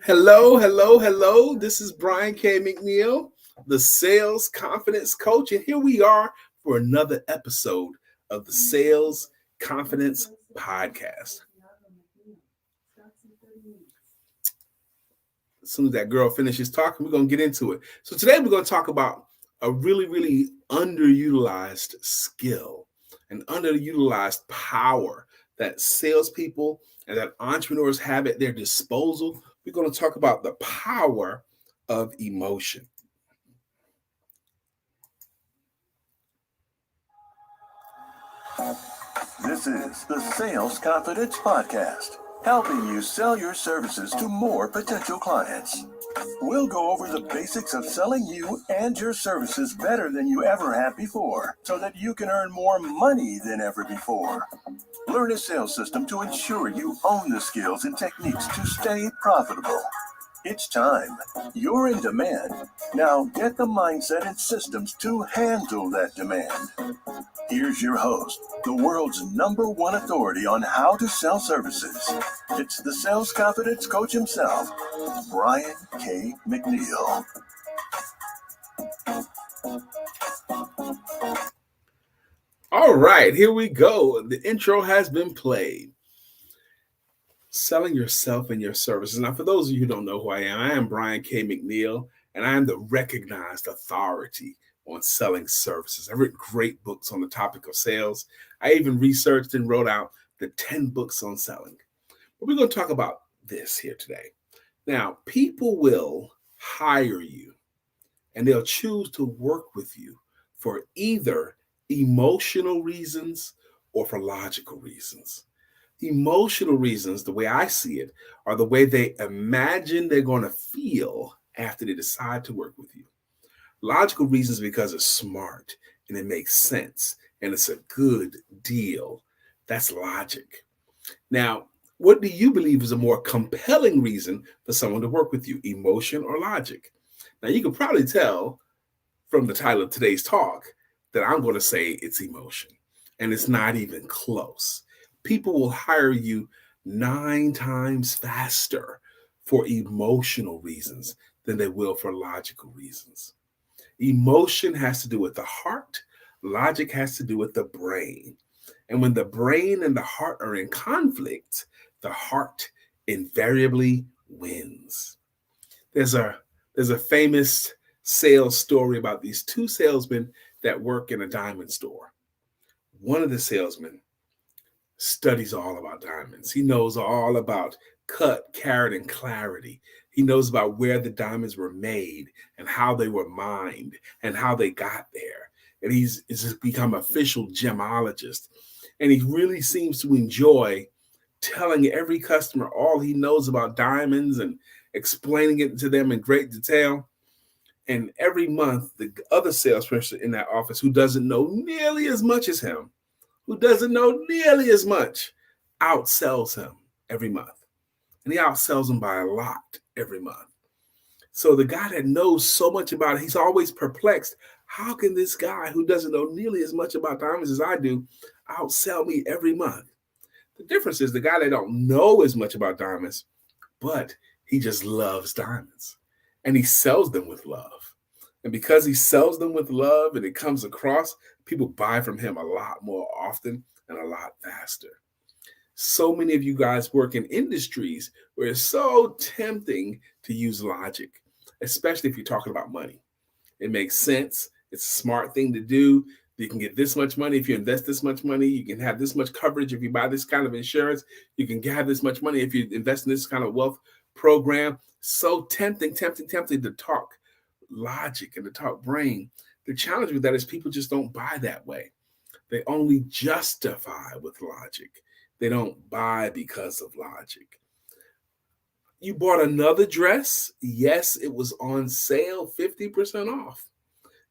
Hello, hello, hello. This is Brian K. McNeill, the sales confidence coach, and here we are for another episode of the Sales Confidence Podcast. As soon as that girl finishes talking, we're going to get into it. So today we're going to talk about a really underutilized skill, an underutilized power that salespeople and that entrepreneurs have at their disposal. We're going to talk about the power of emotion. This is the Sales Confidence Podcast, helping you sell your services to more potential clients. We'll go over the basics of selling you and your services better than you ever have before, so that you can earn more money than ever before. Learn a sales system to ensure you own the skills and techniques to stay profitable. It's time. You're in demand. Now get the mindset and systems to handle that demand. Here's your host, the world's #1 authority on how to sell services. It's the sales confidence coach himself, Brian K. McNeill. All right, here we go. The intro has been played. Selling yourself and your services. Now, for those of you who don't know who I am Brian K. McNeill, and I am the recognized authority on selling services. I've written great books on the topic of sales. I even researched and wrote out the 10 books on selling. But we're going to talk about this here today. Now, people will hire you and they'll choose to work with you for either emotional reasons or for logical reasons. Emotional reasons, the way I see it, are the way they imagine they're going to feel after they decide to work with you. Logical reasons because it's smart and it makes sense and it's a good deal. That's logic. Now, what do you believe is a more compelling reason for someone to work with you, emotion or logic? Now, you can probably tell from the title of today's talk that I'm going to say it's emotion, and it's not even close. People will hire you 9 times faster for emotional reasons than they will for logical reasons. Emotion has to do with the heart. Logic has to do with the brain. And when the brain and the heart are in conflict, the heart invariably wins. There's a famous sales story about these 2 salesmen that work in a diamond store. One of the salesmen studies all about diamonds. He knows all about cut, carat, and clarity. He knows about where the diamonds were made and how they were mined and how they got there. And he's just become an official gemologist. And he really seems to enjoy telling every customer all he knows about diamonds and explaining it to them in great detail. And every month, the other salesperson in that office who doesn't know nearly as much as him, outsells him every month. And he outsells him by a lot every month. So the guy that knows so much about it, he's always perplexed. How can this guy who doesn't know nearly as much about diamonds as I do outsell me every month? The difference is the guy that don't know as much about diamonds, but he just loves diamonds. And he sells them with love. And because he sells them with love and it comes across, people buy from him a lot more often and a lot faster. So many of you guys work in industries where it's so tempting to use logic, especially if you're talking about money. It makes sense. It's a smart thing to do. You can get this much money if you invest this much money. You can have this much coverage if you buy this kind of insurance. You can have this much money if you invest in this kind of wealth program. So tempting to talk logic and to talk brain. The challenge with that is people just don't buy that way. They only justify with logic. They don't buy because of logic. You bought another dress? Yes, it was on sale, 50% off.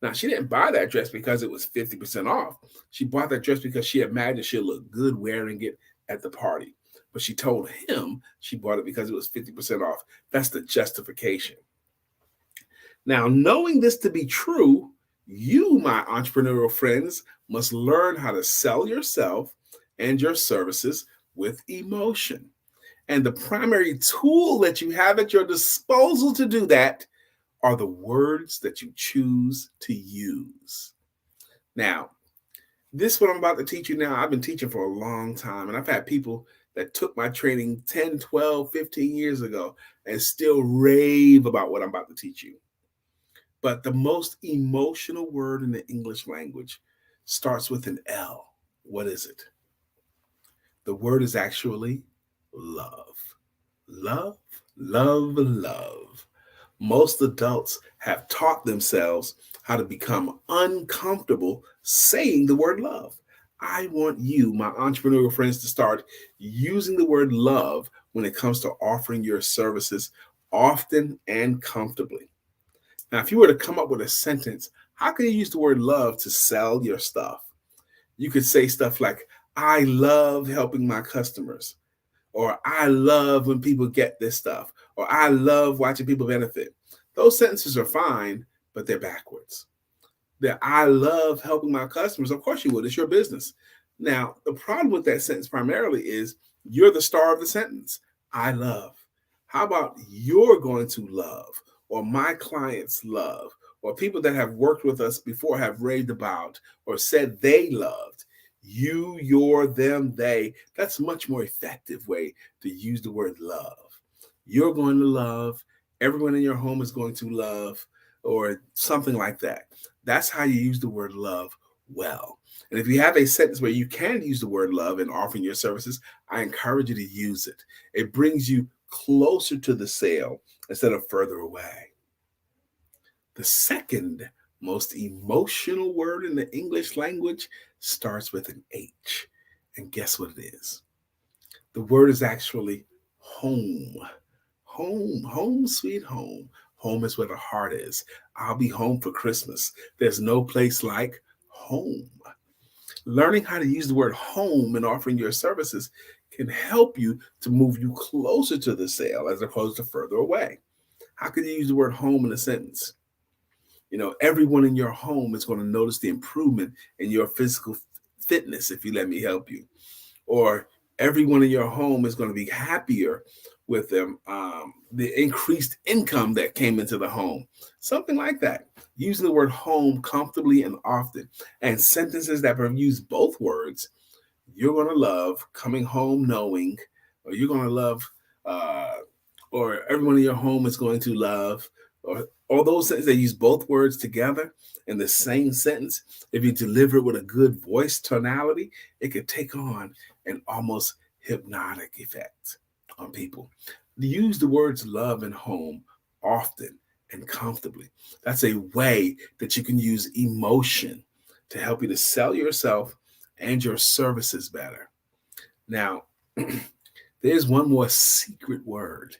Now, she didn't buy that dress because it was 50% off. She bought that dress because she imagined she'll look good wearing it at the party. But she told him she bought it because it was 50% off. That's the justification. Now, knowing this to be true, you, my entrepreneurial friends, must learn how to sell yourself and your services with emotion. And the primary tool that you have at your disposal to do that are the words that you choose to use. Now, this what I'm about to teach you now, I've been teaching for a long time, and I've had people that took my training 10, 12, 15 years ago and still rave about what I'm about to teach you. But the most emotional word in the English language starts with an L. What is it? The word is actually love. Love, love, love. Most adults have taught themselves how to become uncomfortable saying the word love. I want you, my entrepreneurial friends, to start using the word love when it comes to offering your services often and comfortably. Now, if you were to come up with a sentence, how can you use the word love to sell your stuff? You could say stuff like, I love helping my customers, or I love when people get this stuff, or I love watching people benefit. Those sentences are fine, but they're backwards. That I love helping my customers. Of course you would. It's your business. Now, the problem with that sentence primarily is you're the star of the sentence. I love. How about you're going to love, or my clients love, or people that have worked with us before have raved about or said they loved? You, your, them, they. That's a much more effective way to use the word love. You're going to love. Everyone in your home is going to love, or something like that. That's how you use the word love well. And if you have a sentence where you can use the word love in offering your services, I encourage you to use it. It brings you closer to the sale instead of further away. The second most emotional word in the English language starts with an H. And guess what it is? The word is actually home. Home, home, sweet home. Home is where the heart is. I'll be home for Christmas. There's no place like home. Learning how to use the word home in offering your services can help you to move you closer to the sale as opposed to further away. How can you use the word home in a sentence? Everyone in your home is going to notice the improvement in your physical fitness if you let me help you. Or everyone in your home is going to be happier with them, the increased income that came into the home. Something like that. Using the word home comfortably and often, and sentences that use both words, you're going to love coming home knowing, or you're going to love, or everyone in your home is going to love, or all those sentences that use both words together in the same sentence. If you deliver it with a good voice tonality, it could take on an almost hypnotic effect on people. Use the words love and home often and comfortably. That's a way that you can use emotion to help you to sell yourself and your services better. Now, there's one more secret word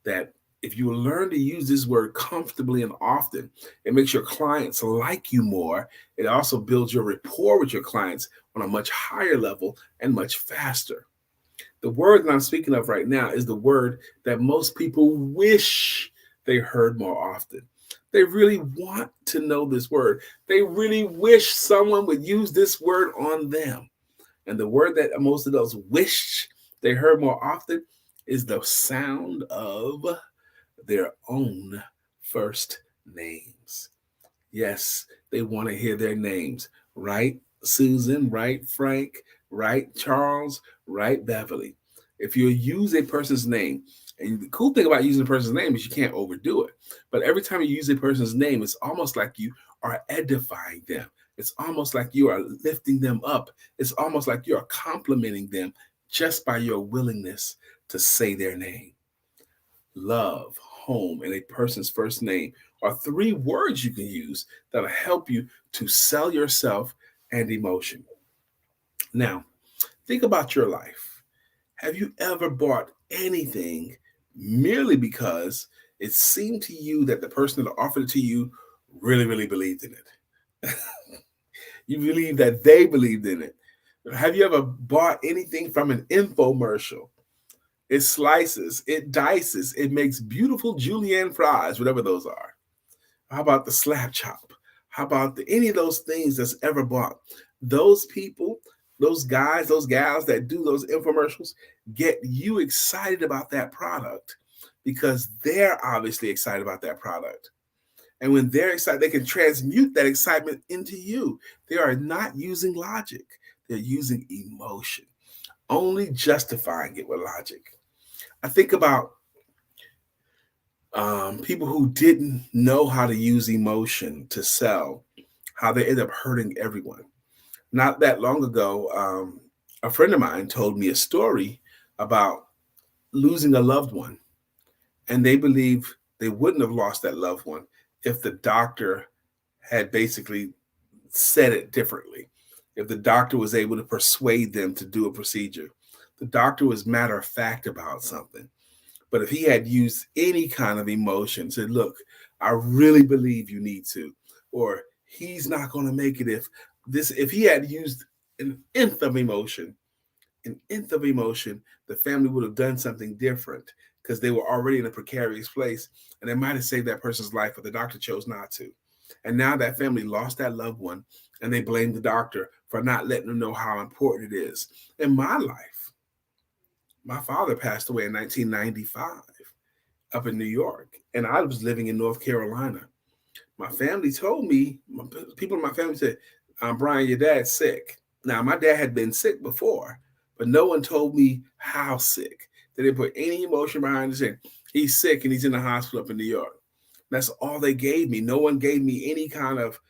that if you learn to use this word comfortably and often, it makes your clients like you more. It also builds your rapport with your clients on a much higher level and much faster. The word that I'm speaking of right now is the word that most people wish they heard more often. They really want to know this word. They really wish someone would use this word on them. And the word that most of those wish they heard more often is the sound of their own first names. Yes, they want to hear their names. Right, Susan, right, Frank, right, Charles, right, Beverly. If you use a person's name, and the cool thing about using a person's name is you can't overdo it. But every time you use a person's name, it's almost like you are edifying them. It's almost like you are lifting them up. It's almost like you are complimenting them just by your willingness to say their name. Love, home, and a person's first name are three words you can use that'll help you to sell yourself and emotion. Now, think about your life. Have you ever bought anything merely because it seemed to you that the person that offered it to you really, really believed in it? You believe that they believed in it. Have you ever bought anything from an infomercial? It slices, it dices, it makes beautiful julienne fries, whatever those are. How about the slap chop? How about any of those things that's ever bought? Those people, those guys, those gals that do those infomercials, get you excited about that product because they're obviously excited about that product. And when they're excited, they can transmute that excitement into you. They are not using logic, they're using emotion, only justifying it with logic. I think about people who didn't know how to use emotion to sell, how they end up hurting everyone. Not that long ago, a friend of mine told me a story about losing a loved one, and they believe they wouldn't have lost that loved one if the doctor had basically said it differently. If the doctor was able to persuade them to do a procedure, the doctor was matter of fact about something. But if he had used any kind of emotion, said, look, I really believe you need to, or he's not going to make it if he had used an nth of emotion, the family would have done something different because they were already in a precarious place and they might have saved that person's life, but the doctor chose not to. And now that family lost that loved one and they blame the doctor for not letting them know how important it is. In my life, my father passed away in 1995 up in New York, and I was living in North Carolina. My family told me, people in my family said, Brian, your dad's sick. Now, my dad had been sick before, but no one told me how sick. They didn't put any emotion behind it saying, he's sick and he's in the hospital up in New York. That's all they gave me. No one gave me any kind of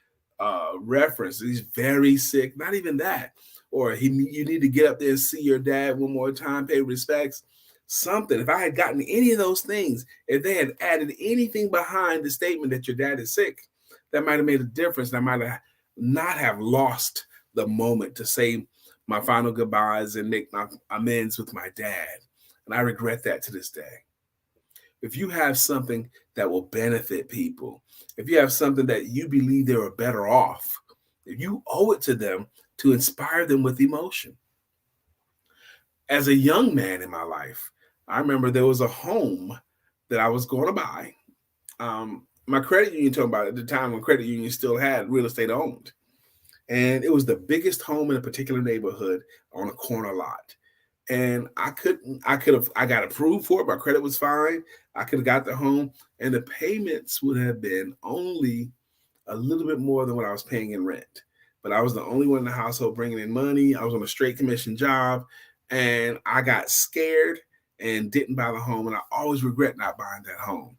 reference. He's very sick. Not even that. Or you need to get up there and see your dad one more time, pay respects. Something. If I had gotten any of those things, if they had added anything behind the statement that your dad is sick, that might have made a difference. I might have not have lost the moment to say my final goodbyes and make my amends with my dad. And I regret that to this day. If you have something that will benefit people, if you have something that you believe they are better off, if you owe it to them to inspire them with emotion. As a young man in my life, I remember there was a home that I was going to buy. My credit union told me about it at the time when credit unions still had real estate owned. And it was the biggest home in a particular neighborhood on a corner lot. And I got approved for it. My credit was fine. I could have got the home and the payments would have been only a little bit more than what I was paying in rent. But I was the only one in the household bringing in money. I was on a straight commission job and I got scared and didn't buy the home. And I always regret not buying that home.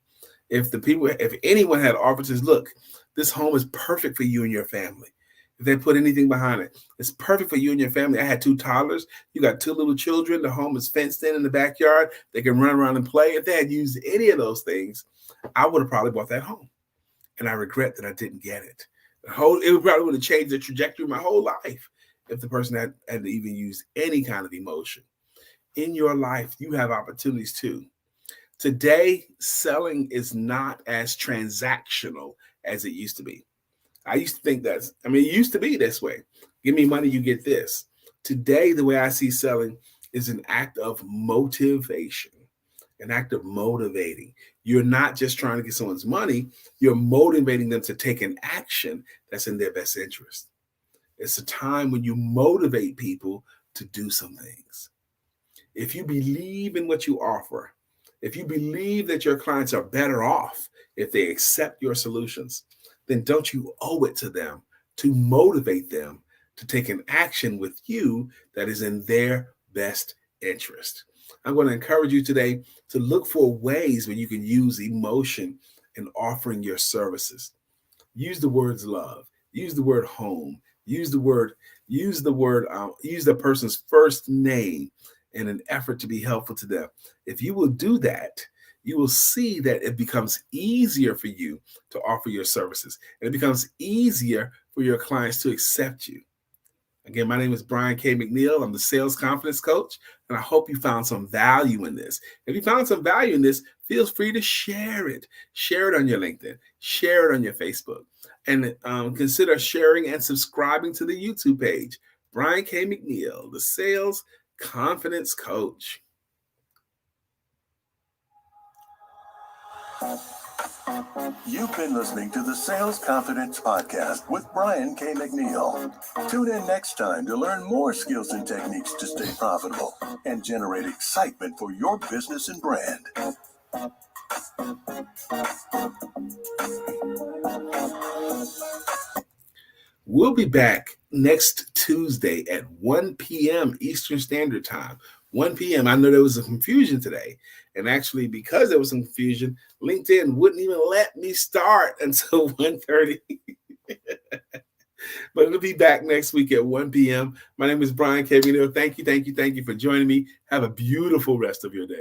If anyone had offered to, look, this home is perfect for you and your family. If they put anything behind it, it's perfect for you and your family. I had 2 toddlers. You got 2 little children. The home is fenced in the backyard. They can run around and play. If they had used any of those things, I would have probably bought that home. And I regret that I didn't get it. It probably would have changed the trajectory of my whole life if the person had even used any kind of emotion. In your life, you have opportunities too. Today, selling is not as transactional as it used to be. I used to think it used to be this way. Give me money, you get this. Today, the way I see selling is an act of motivation, an act of motivating. You're not just trying to get someone's money, you're motivating them to take an action that's in their best interest. It's a time when you motivate people to do some things. If you believe in what you offer, if you believe that your clients are better off if they accept your solutions, then don't you owe it to them to motivate them to take an action with you that is in their best interest. I'm going to encourage you today to look for ways where you can use emotion in offering your services. Use the words love, use the word home, use the person's first name in an effort to be helpful to them. If you will do that, you will see that it becomes easier for you to offer your services. And it becomes easier for your clients to accept you. Again, my name is Brian K. McNeill. I'm the Sales Confidence Coach, and I hope you found some value in this. If you found some value in this, feel free to share it. Share it on your LinkedIn. Share it on your Facebook. And consider sharing and subscribing to the YouTube page, Brian K. McNeill, the Sales Confidence Coach. You've been listening to the Sales Confidence Podcast with Brian K. McNeill. Tune in next time to learn more skills and techniques to stay profitable and generate excitement for your business and brand. We'll be back next Tuesday at 1 p.m. Eastern Standard Time. 1 p.m. I know there was a confusion today. And actually, because there was some confusion, LinkedIn wouldn't even let me start until 1:30. But it'll be back next week at 1 p.m. My name is Brian K. McNeill. Thank you for joining me. Have a beautiful rest of your day.